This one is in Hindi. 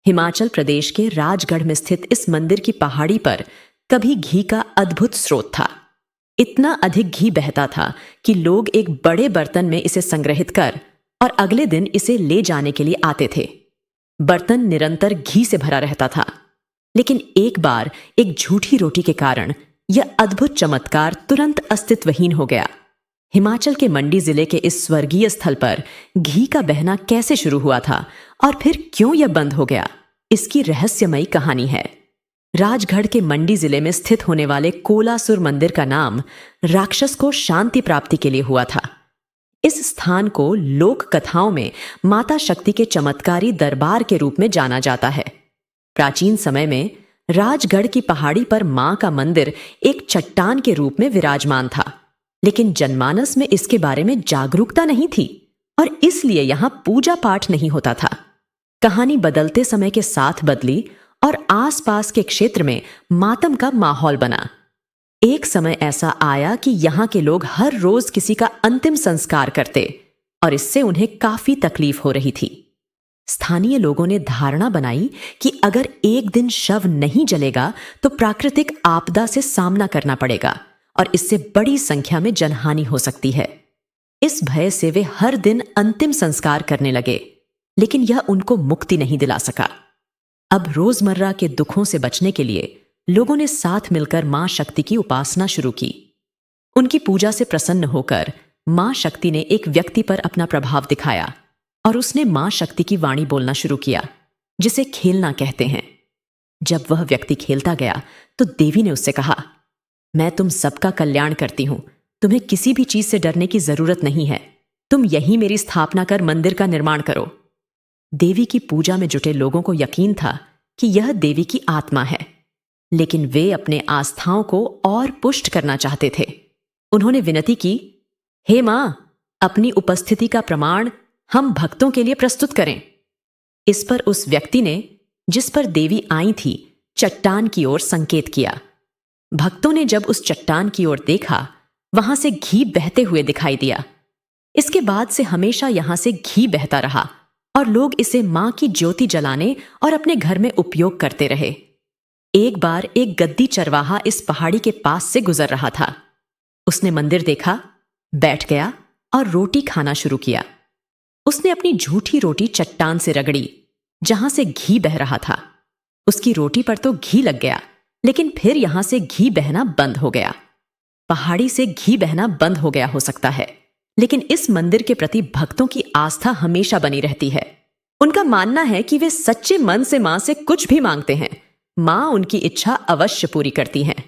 हिमाचल प्रदेश के राजगढ़ में स्थित इस मंदिर की पहाड़ी पर कभी घी का अद्भुत स्रोत था। इतना अधिक घी बहता था कि लोग एक बड़े बर्तन में इसे संग्रहित कर और अगले दिन इसे ले जाने के लिए आते थे। बर्तन निरंतर घी से भरा रहता था। लेकिन एक बार एक झूठी रोटी के कारण यह अद्भुत चमत्कार तुरंत अस्तित्वहीन हो गया। हिमाचल के मंडी जिले के इस स्वर्गीय स्थल पर घी का बहना कैसे शुरू हुआ था और फिर क्यों यह बंद हो गया, इसकी रहस्यमयी कहानी है। राजगढ़ के मंडी जिले में स्थित होने वाले कोलासुर मंदिर का नाम राक्षस को शांति प्राप्ति के लिए हुआ था। इस स्थान को लोक कथाओं में माता शक्ति के चमत्कारी दरबार के रूप में जाना जाता है। प्राचीन समय में राजगढ़ की पहाड़ी पर मां का मंदिर एक चट्टान के रूप में विराजमान था, लेकिन जनमानस में इसके बारे में जागरूकता नहीं थी और इसलिए यहां पूजा पाठ नहीं होता था। कहानी बदलते समय के साथ बदली और आसपास के क्षेत्र में मातम का माहौल बना। एक समय ऐसा आया कि यहां के लोग हर रोज किसी का अंतिम संस्कार करते और इससे उन्हें काफी तकलीफ हो रही थी। स्थानीय लोगों ने धारणा बनाई कि अगर एक दिन शव नहीं जलेगा तो प्राकृतिक आपदा से सामना करना पड़ेगा और इससे बड़ी संख्या में जनहानि हो सकती है। इस भय से वे हर दिन अंतिम संस्कार करने लगे, लेकिन यह उनको मुक्ति नहीं दिला सका। अब रोजमर्रा के दुखों से बचने के लिए लोगों ने साथ मिलकर मां शक्ति की उपासना शुरू की। उनकी पूजा से प्रसन्न होकर मां शक्ति ने एक व्यक्ति पर अपना प्रभाव दिखाया और उसने मां शक्ति की वाणी बोलना शुरू किया, जिसे खेलना कहते हैं। जब वह व्यक्ति खेलता गया तो देवी ने उससे कहा, मैं तुम सबका कल्याण करती हूं, तुम्हें किसी भी चीज से डरने की जरूरत नहीं है, तुम यहीं मेरी स्थापना कर मंदिर का निर्माण करो। देवी की पूजा में जुटे लोगों को यकीन था कि यह देवी की आत्मा है, लेकिन वे अपने आस्थाओं को और पुष्ट करना चाहते थे। उन्होंने विनती की, हे मां, अपनी उपस्थिति का प्रमाण हम भक्तों के लिए प्रस्तुत करें। इस पर उस व्यक्ति ने, जिस पर देवी आई थी, चट्टान की ओर संकेत किया। भक्तों ने जब उस चट्टान की ओर देखा, वहां से घी बहते हुए दिखाई दिया। इसके बाद से हमेशा यहां से घी बहता रहा और लोग इसे मां की ज्योति जलाने और अपने घर में उपयोग करते रहे। एक बार एक गद्दी चरवाहा इस पहाड़ी के पास से गुजर रहा था। उसने मंदिर देखा, बैठ गया और रोटी खाना शुरू किया। उसने अपनी झूठी रोटी चट्टान से रगड़ी, जहां से घी बह रहा था। उसकी रोटी पर तो घी लग गया, लेकिन फिर यहां से घी बहना बंद हो गया। पहाड़ी से घी बहना बंद हो गया हो सकता है, लेकिन इस मंदिर के प्रति भक्तों की आस्था हमेशा बनी रहती है। उनका मानना है कि वे सच्चे मन से मां से कुछ भी मांगते हैं, मां उनकी इच्छा अवश्य पूरी करती हैं।